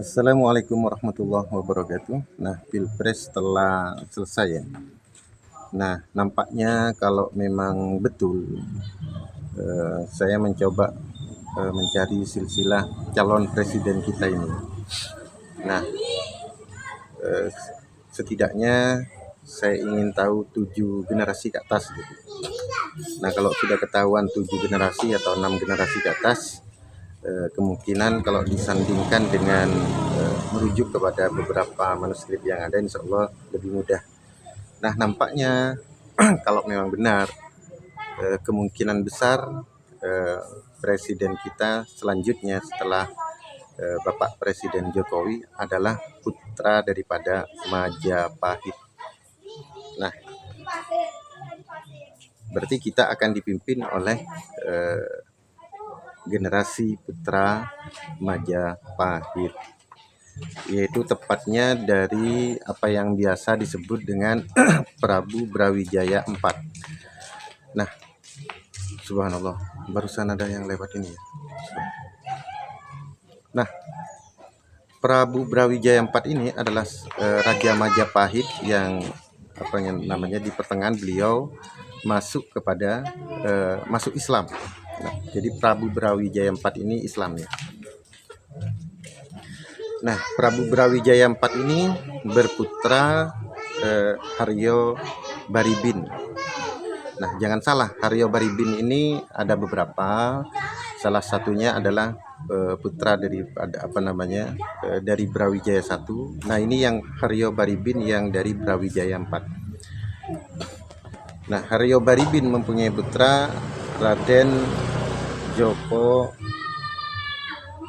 Assalamualaikum warahmatullahi wabarakatuh. Nah, Pilpres telah selesai ya. Nah, nampaknya kalau memang betul saya mencoba mencari silsilah calon presiden kita ini. Nah, eh, setidaknya saya ingin tahu 7 generasi ke atas gitu. Nah, kalau sudah ketahuan 7 generasi atau 6 generasi ke atas, kemungkinan kalau disandingkan dengan merujuk kepada beberapa manuskrip yang ada, insya Allah lebih mudah. Nah, nampaknya kalau memang benar, kemungkinan besar presiden kita selanjutnya setelah Bapak Presiden Jokowi adalah putra daripada Majapahit. Nah, berarti kita akan dipimpin oleh generasi putra Majapahit, yaitu tepatnya dari apa yang biasa disebut dengan Prabu Brawijaya IV. Nah, subhanallah, barusan ada yang lewat ini ya. Nah, Prabu Brawijaya IV ini adalah Raja Majapahit yang namanya di pertengahan beliau masuk kepada masuk Islam. Nah, jadi Prabu Brawijaya IV ini Islam ya. Nah, Prabu Brawijaya IV ini berputra Haryo Baribin. Nah, jangan salah, Haryo Baribin ini ada beberapa. Salah satunya adalah putra dari dari Brawijaya I. Nah, ini yang Haryo Baribin yang dari Brawijaya IV. Nah, Haryo Baribin mempunyai putra Raden Joko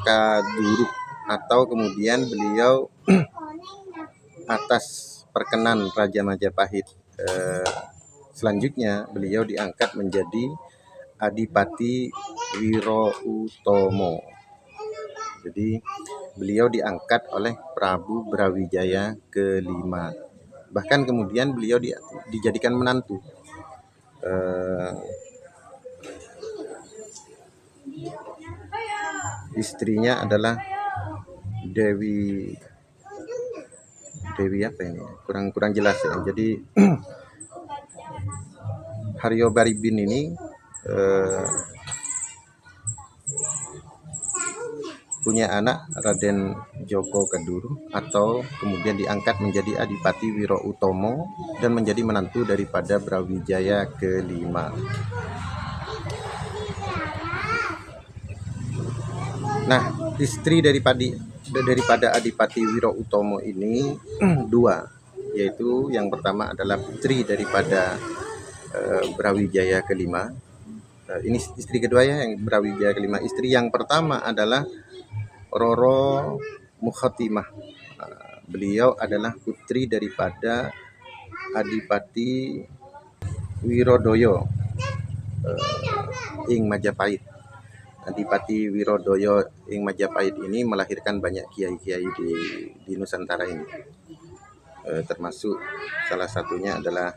Kaduruk, atau kemudian beliau atas perkenan Raja Majapahit selanjutnya beliau diangkat menjadi Adipati Wiroutomo. Jadi beliau diangkat oleh Prabu Brawijaya kelima. Bahkan kemudian beliau dijadikan menantu. Istrinya adalah Dewi apa ini? Kurang jelas ya. Jadi Haryo Baribin ini punya anak Raden Joko Kaduru, atau kemudian diangkat menjadi Adipati Wiroutomo dan menjadi menantu daripada Brawijaya kelima. Nah, istri daripada Adipati Wiroutomo ini dua, yaitu yang pertama adalah putri daripada Brawijaya kelima. Ini istri kedua ya, yang Brawijaya kelima. Istri yang pertama adalah Roro Mukhotimah. Beliau adalah putri daripada Adipati Wirodoyo ing Majapahit. Adipati Wirodoyo ing Majapahit ini melahirkan banyak kiai-kiai di Nusantara ini. Termasuk salah satunya adalah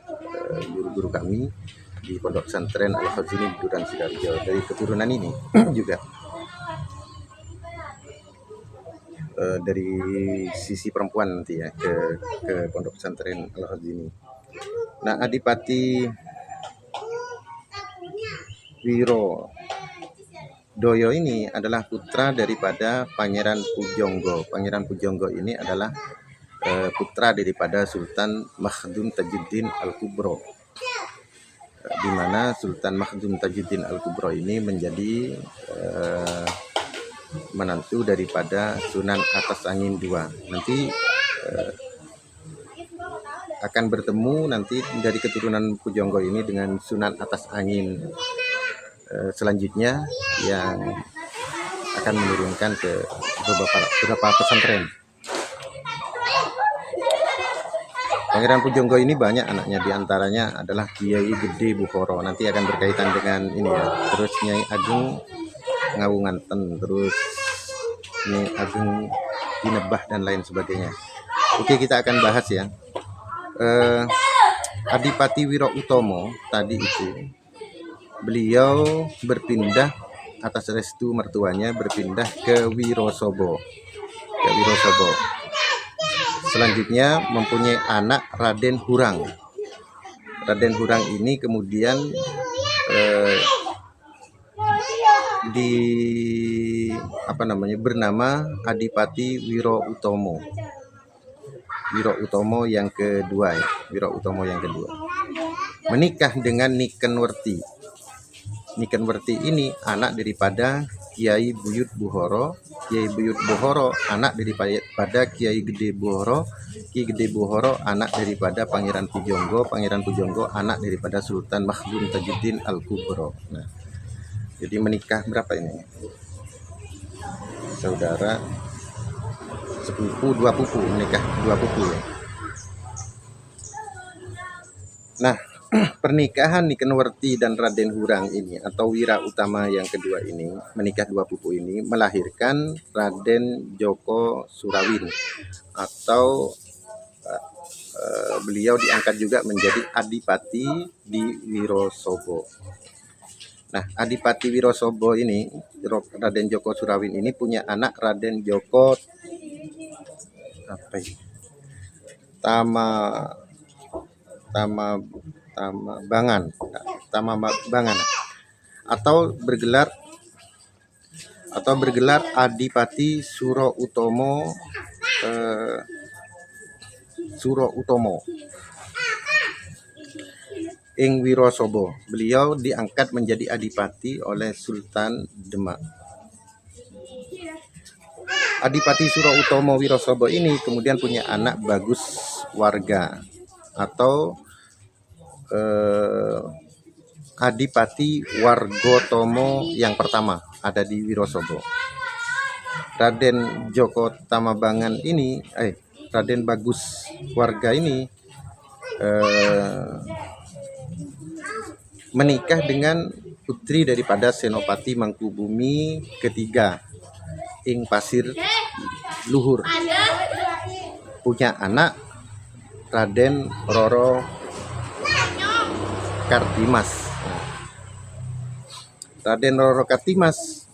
guru-guru kami di Pondok Pesantren Al-Khazini Duran Sidoarjo. Dari keturunan ini juga dari sisi perempuan nanti ya ke Pondok Pesantren Al-Khazini. Nah, Adipati Wirodoyo ini adalah putra daripada Pangeran Pujonggo. Pangeran Pujonggo ini adalah putra daripada Sultan Makhdum Tajuddin Al-Kubro, di mana Sultan Makhdum Tajuddin Al-Kubro ini menjadi menantu daripada Sunan Atas Angin II. Nanti akan bertemu nanti dari keturunan Pujonggo ini dengan Sunan Atas Angin selanjutnya yang akan menurunkan ke beberapa pesantren. Pangeran Pujonggo ini banyak anaknya, diantaranya adalah Kiai Gede Bukhoro, nanti akan berkaitan dengan ini ya. Terus Nyai Agung Ngawunganten, terus Nyai Agung Dinebah dan lain sebagainya. Oke, kita akan bahas ya. Adipati Wiroutomo tadi itu beliau berpindah atas restu mertuanya, berpindah ke Wirosobo. ke Wirosobo. Selanjutnya mempunyai anak Raden Hurang. Raden Hurang ini kemudian bernama Adipati Wiro Utomo. Wiro Utomo yang kedua ya. Wiro Utomo yang kedua. Menikah dengan Nikenwerti. Nikenwerti ini anak daripada Kiai Buyut Buhoro. Kiai Buyut Buhoro anak daripada Kiai Gede Buhoro. Kiai Gede Buhoro anak daripada Pangeran Pujonggo. Pangeran Pujonggo anak daripada Sultan Mahmud Tajuddin Al-Kubro. Nah, jadi menikah berapa ini? Saudara sepupu, dua pupu, menikah dua pupu ya. Nah, pernikahan Nikenwerti dan Raden Hurang ini atau Wira Utama yang kedua ini, menikah dua pupu ini melahirkan Raden Djoko Surawin atau beliau diangkat juga menjadi Adipati di Wirosobo. Nah, Adipati Wirosobo ini, Raden Djoko Surawin ini punya anak Raden Djoko Bangan atau bergelar Adipati Suro Utomo ing Wirosobo. Beliau diangkat menjadi adipati oleh Sultan Demak. Adipati Suro Utomo Wirosobo ini kemudian punya anak Bagus Warga atau Adipati Wargotomo yang pertama ada di Wirosobo. Raden Djoko Tamabangan ini, Raden Bagus Warga ini menikah dengan putri daripada Senopati Mangkubumi ketiga ing Pasir Luhur. Punya anak Raden Roro Kartimas. Raden Roro Kartimas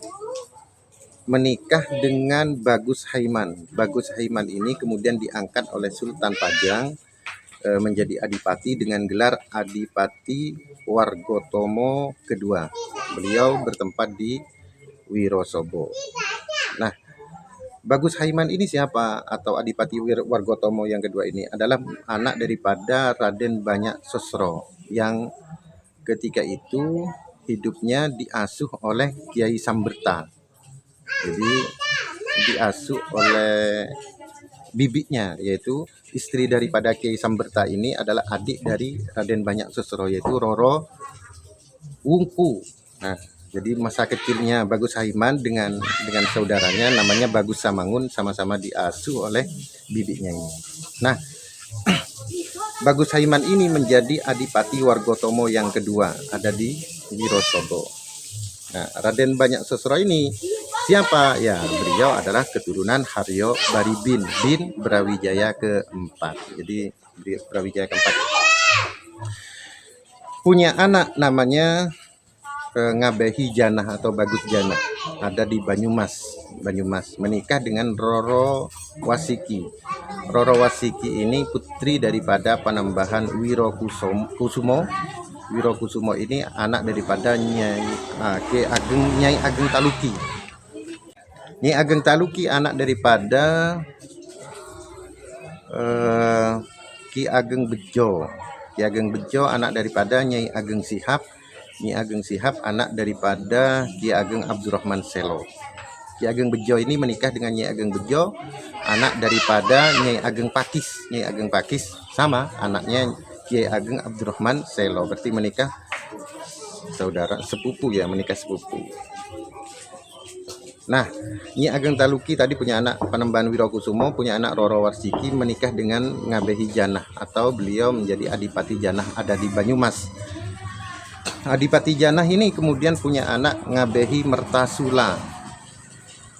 menikah dengan Bagus Haiman. Bagus Haiman ini kemudian diangkat oleh Sultan Pajang menjadi adipati dengan gelar Adipati Wargotomo kedua. Beliau bertempat di Wirosobo. Nah, Bagus Haiman ini siapa? Atau Adipati Wargotomo yang kedua ini adalah anak daripada Raden Banyak Sosro yang ketika itu hidupnya diasuh oleh Kiai Samberta. Jadi diasuh oleh bibinya, yaitu istri daripada Kiai Samberta ini adalah adik dari Raden Banyak Sosro, yaitu Roro Wungku. Nah, jadi masa kecilnya Bagus Haiman dengan saudaranya namanya Bagus Samangun sama-sama diasuh oleh bibinya ini. Nah, Bagus Haiman ini menjadi Adipati Wargotomo yang kedua ada di Wirosobo. Nah, Raden Banyak Sosro ini siapa? Ya, beliau adalah keturunan Haryo Baribin bin Brawijaya keempat. Jadi Brawijaya keempat. Punya anak namanya Ngabehi Janah atau Bagus Janah, ada di Banyumas. Menikah dengan Roro Wasiki. Roro Wasiki ini putri daripada Panembahan Wirokusumo. Wirokusumo ini anak daripada Nyai Ageng Taluki. Nyai Ageng Taluki anak daripada Ki Ageng Bejo. Ki Ageng Bejo anak daripada Nyai Ageng Sihab. Nyai Ageng Sihab anak daripada Ki Ageng Abdurrahman Selo. Ki Ageng Bejo ini menikah dengan Nyai Ageng Bejo, anak daripada Nyai Ageng Pakis. Nyai Ageng Pakis sama anaknya Ki Ageng Abdurrahman Selo. Berarti menikah saudara sepupu ya, menikah sepupu. Nah, Nyai Ageng Taluki tadi punya anak Panembahan Wirokusumo, punya anak Roro Warsiki, menikah dengan Ngabehi Janah atau beliau menjadi Adipati Janah ada di Banyumas. Adipati Janah ini kemudian punya anak Ngabehi Mertasula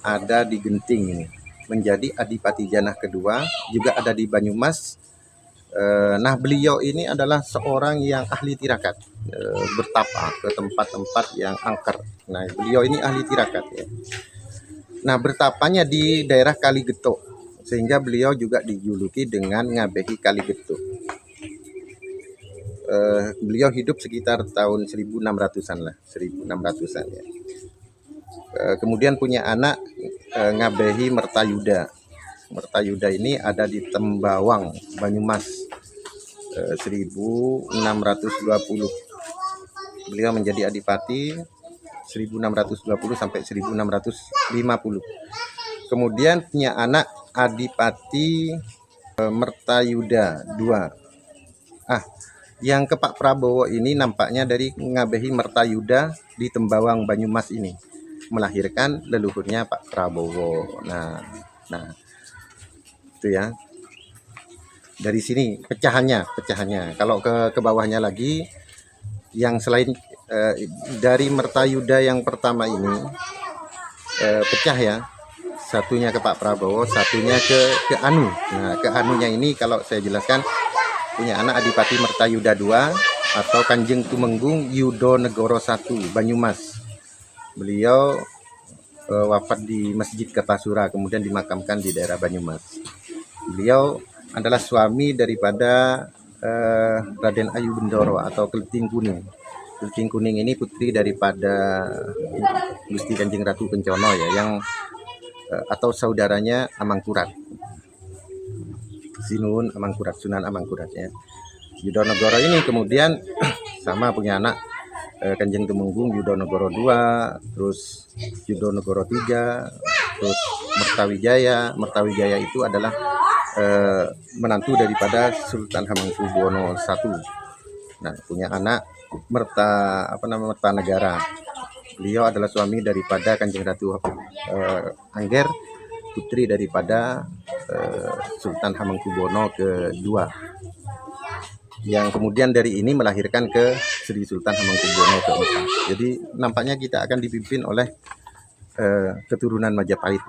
ada di Genting ini, menjadi Adipati Janah kedua, juga ada di Banyumas. Nah, beliau ini adalah seorang yang ahli tirakat, bertapa ke tempat-tempat yang angker. Nah, beliau ini ahli tirakat ya. Nah, bertapanya di daerah Kaligetuk, sehingga beliau juga dijuluki dengan Ngabehi Kaligetuk. Beliau hidup sekitar tahun 1600-an lah, 1600-an ya. Kemudian punya anak Ngabehi Mertayuda. Mertayuda ini ada di Tembawang, Banyumas, 1620. Beliau menjadi adipati 1620 sampai 1650. Kemudian punya anak Adipati Mertayuda II. Yang ke Pak Prabowo ini nampaknya dari Ngabehi Mertayuda di Tembawang, Banyumas ini melahirkan leluhurnya Pak Prabowo. Nah, itu ya. Dari sini pecahannya. Kalau ke bawahnya lagi, yang selain dari Mertayuda yang pertama ini pecah ya. Satunya ke Pak Prabowo, satunya ke Anu. Nah, ke Anunya ini kalau saya jelaskan, punya anak Adipati Mertayuda II atau Kanjeng Tumenggung Yudonegoro I, Banyumas. Beliau wafat di Masjid Kertasura, kemudian dimakamkan di daerah Banyumas. Beliau adalah suami daripada Raden Ayu Bendoro atau Kelting Kuning. Kelting Kuning ini putri daripada Gusti Kanjeng Ratu Kencono ya, yang atau saudaranya Amangkurat. Sinun Amangkurat, Sunan Amangkurat ya. Yudonegoro ini kemudian sama punya anak Kanjeng Tumenggung Yudonegoro II, terus Yudonegoro III, terus Mertawijaya. Mertawijaya itu adalah menantu daripada Sultan Hamengkubuwono I. Nah, punya anak Mertanegara. Beliau adalah suami daripada Kanjeng Ratu Angger, putri daripada Sultan Hamengkubuwono II, yang kemudian dari ini melahirkan ke Sri Sultan Hamengkubuwono IV. Jadi nampaknya kita akan dipimpin oleh keturunan Majapahit.